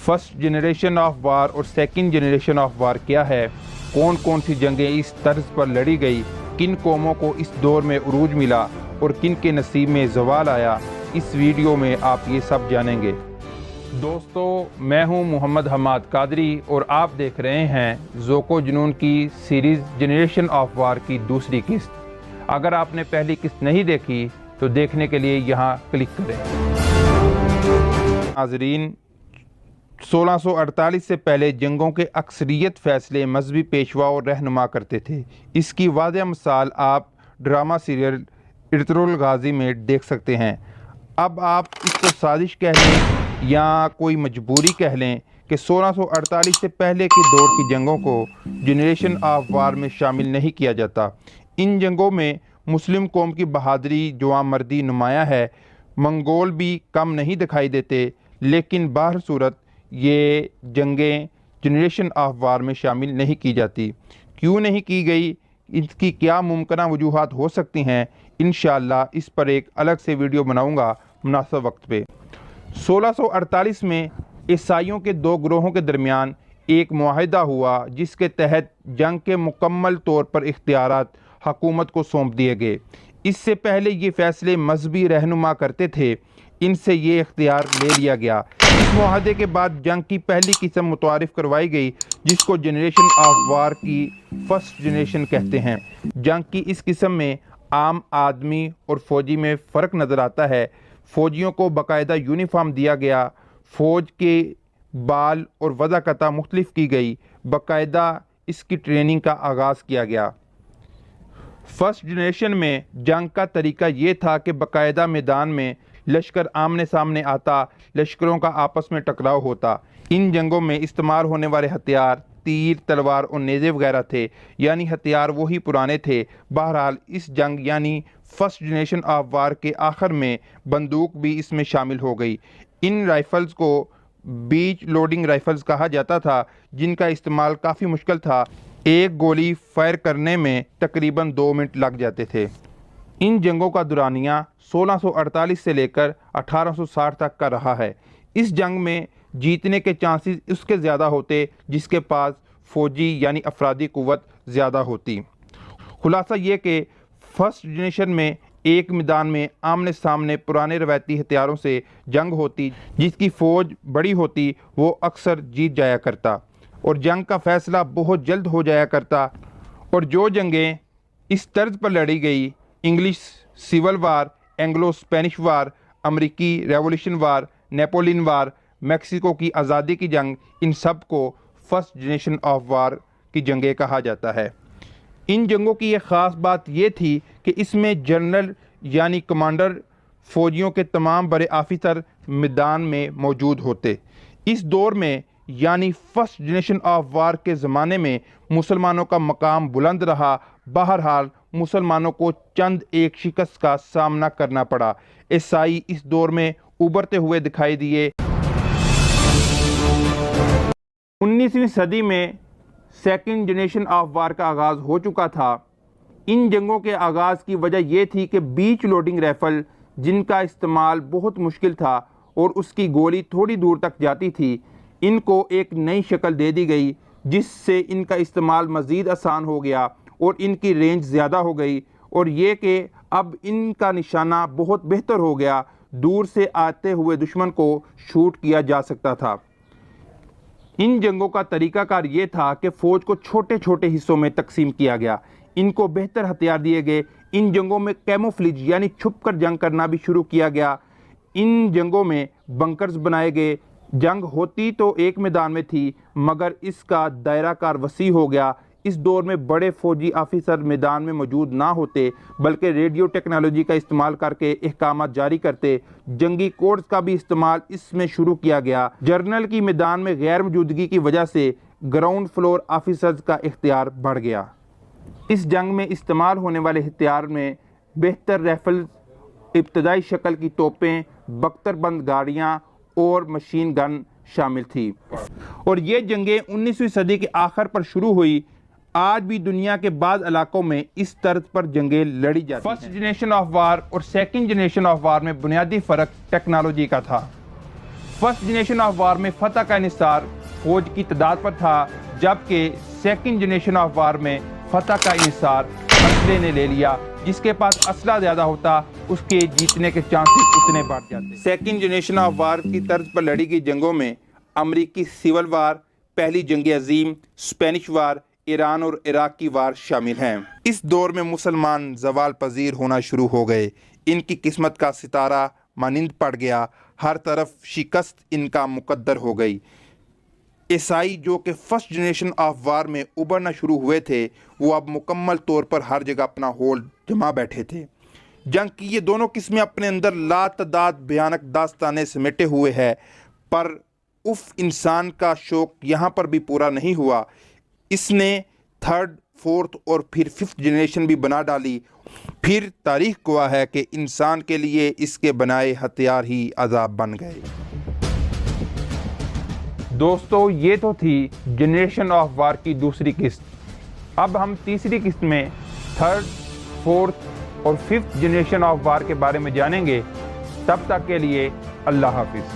First generation of war और second generation of war क्या है, कौन कौन सी जंगें इस तर्ज पर लड़ी गई, किन कौमों को इस दौर में उरूज मिला और किन के नसीब में ज़वाल आया, इस वीडियो में आप ये सब जानेंगे। दोस्तों, मैं हूं मोहम्मद हमाद कादरी और आप देख रहे हैं ज़ोको जुनून की सीरीज़ जनरेशन ऑफ वार की दूसरी किस्त। अगर आपने पहली किस्त नहीं देखी तो देखने के लिए यहाँ क्लिक करें। नाज़रीन, 1648 से पहले जंगों के अक्सरियत फ़ैसले मजहबी पेशवा और रहनुमा करते थे। इसकी वाज़ह मिसाल आप ड्रामा सीरियल इर्तुगरुल गाज़ी में देख सकते हैं। अब आप इसको साजिश कह लें या कोई मजबूरी कह लें कि 1648 से पहले के दौर की जंगों को जनरेशन ऑफ वार में शामिल नहीं किया जाता। इन जंगों में मुस्लिम कौम की बहादुरी जवामर्दी नुमायाँ है। मंगोल भी कम नहीं दिखाई देते, लेकिन बाहर सूरत ये जंगें जनरेशन ऑफ वार में शामिल नहीं की जाती। क्यों नहीं की गई, इसकी क्या मुमकिन वजूहात हो सकती हैं, इंशाअल्लाह इस पर एक अलग से वीडियो बनाऊंगा मुनासिब वक्त पे। 1648 में ईसाइयों के दो ग्रोहों के दरमियान एक मुआहिदा हुआ जिसके तहत जंग के मुकम्मल तौर पर इख्तियारात हुकूमत को सौंप दिए गए। इससे पहले ये फ़ैसले मजहबी रहनुमा करते थे, इनसे ये इख्तियार ले लिया गया। इस मुआहदे के बाद जंग की पहली किस्म मुतारिफ़ करवाई गई जिसको जनरेशन ऑफ वार की फर्स्ट जनरेशन कहते हैं। जंग की इस किस्म में आम आदमी और फ़ौजी में फ़र्क नज़र आता है। फ़ौजियों को बाकायदा यूनिफॉर्म दिया गया, फ़ौज के बाल और वज़ाकता मुख्तलिफ की गई, बाकायदा इसकी ट्रेनिंग का आगाज़ किया गया। फर्स्ट जनरेशन में जंग का तरीका ये था कि बाकायदा मैदान में लश्कर आमने सामने आता, लश्करों का आपस में टकराव होता। इन जंगों में इस्तेमाल होने वाले हथियार तीर, तलवार और नेज़े वगैरह थे, यानी हथियार वही पुराने थे। बहरहाल इस जंग यानी फर्स्ट जनरेशन ऑफ वार के आखिर में बंदूक भी इसमें शामिल हो गई। इन राइफ़ल्स को बीच लोडिंग राइफ़ल्स कहा जाता था, जिनका इस्तेमाल काफ़ी मुश्किल था। एक गोली फायर करने में तकरीबन 2 मिनट लग जाते थे। इन जंगों का दुरानिया 1648 से लेकर 1860 तक का रहा है। इस जंग में जीतने के चांसेस उसके ज़्यादा होते जिसके पास फ़ौजी यानी अफरादी क़ुव्वत ज़्यादा होती। खुलासा ये कि फर्स्ट जनरेशन में एक मैदान में आमने सामने पुराने रवायती हथियारों से जंग होती, जिसकी फ़ौज बड़ी होती वो अक्सर जीत जाया करता और जंग का फ़ैसला बहुत जल्द हो जाया करता। और जो जंगें इस तर्ज पर लड़ी गई, English civil war, Anglo Spanish war, अमरीकी revolution war, Napoleon war, Mexico की आज़ादी की जंग, इन सब को फर्स्ट जनरेशन ऑफ वार की जंगें कहा जाता है। इन जंगों की एक ख़ास बात ये थी कि इसमें जनरल यानी कमांडर फ़ौजियों के तमाम बड़े ऑफिसर मैदान में मौजूद होते। इस दौर में यानी फर्स्ट जनरेशन ऑफ वार के ज़माने में मुसलमानों का मकाम बुलंद रहा। बहरहाल मुसलमानों को चंद एक शिकस्त का सामना करना पड़ा। ईसाई इस दौर में उभरते हुए दिखाई दिए। 19वीं सदी में सेकंड जनरेशन ऑफ वार का आगाज़ हो चुका था। इन जंगों के आगाज़ की वजह यह थी कि बीच लोडिंग राइफ़ल, जिनका इस्तेमाल बहुत मुश्किल था और उसकी गोली थोड़ी दूर तक जाती थी, इनको एक नई शक्ल दे दी गई जिससे इनका इस्तेमाल मज़ीद आसान हो गया और इनकी रेंज ज़्यादा हो गई। और ये कि अब इनका निशाना बहुत बेहतर हो गया, दूर से आते हुए दुश्मन को शूट किया जा सकता था। इन जंगों का तरीकाकार ये था कि फ़ौज को छोटे छोटे हिस्सों में तकसीम किया गया, इनको बेहतर हथियार दिए गए। इन जंगों में कैमोफ्लेज यानी छुप कर जंग करना भी शुरू किया गया। इन जंगों में बंकर्स बनाए गए। जंग होती तो एक मैदान में थी, मगर इसका दायरा कार वसी हो गया। इस दौर में बड़े फौजी ऑफिसर मैदान में मौजूद ना होते, बल्कि रेडियो टेक्नोलॉजी का इस्तेमाल करके अहकामात जारी करते। जंगी कोड्स का भी इस्तेमाल इसमें शुरू किया गया। जर्नल की मैदान में गैर मौजूदगी की वजह से ग्राउंड फ्लोर ऑफिसर्स का इख्तियार बढ़ गया। इस जंग में इस्तेमाल होने वाले हथियार में बेहतर राइफल, इब्तदाई शक्ल की तोपें, बख्तरबंद गाड़ियाँ और मशीन गन शामिल थी। और ये जंगें 19वीं सदी के आखिर पर शुरू हुई। आज भी दुनिया के बाद इलाकों में इस तर्ज पर जंगें लड़ी जाती हैं। फर्स्ट जनरेशन ऑफ वार और सेकंड जनरेशन ऑफ वार में बुनियादी फ़र्क टेक्नोलॉजी का था। फर्स्ट जनरेशन ऑफ वार में फतह का इन्हिसार फौज की तादाद पर था, जबकि सेकंड जनरेशन ऑफ वार में फतह का इन्हिसार असले ने ले लिया। जिसके पास असला ज़्यादा होता उसके जीतने के चांसेस उतने बढ़ जाते। सेकंड जनरेशन ऑफ वार की तर्ज पर लड़ी गई जंगों में अमरीकी सिविल वार, पहली जंग अजीम, स्पेनिश वार, ईरान और इराक की वार शामिल हैं। इस दौर में मुसलमान जवाल पजीर होना शुरू हो गए। इनकी किस्मत का सितारा मानिंद पड़ गया। हर तरफ शिकस्त इनका मुकद्दर हो गई। ईसाई जो कि फर्स्ट जनरेशन ऑफ वार में उभरना शुरू हुए थे, वो अब मुकम्मल तौर पर हर जगह अपना होल्ड जमा बैठे थे। जंग की ये दोनों किस्में अपने अंदर लातदाद भयानक दास्तानें समेटे हुए है, पर उफ इंसान का शौक यहाँ पर भी पूरा नहीं हुआ। इसने थर्ड, फोर्थ और फिर फिफ्थ जनरेशन भी बना डाली। फिर तारीख गवाह है कि इंसान के लिए इसके बनाए हथियार ही अजाब बन गए। दोस्तों, ये तो थी जनरेशन ऑफ वार की दूसरी किस्त। अब हम तीसरी किस्त में थर्ड, फोर्थ और फिफ्थ जनरेशन ऑफ वार के बारे में जानेंगे। तब तक के लिए अल्लाह हाफिज़।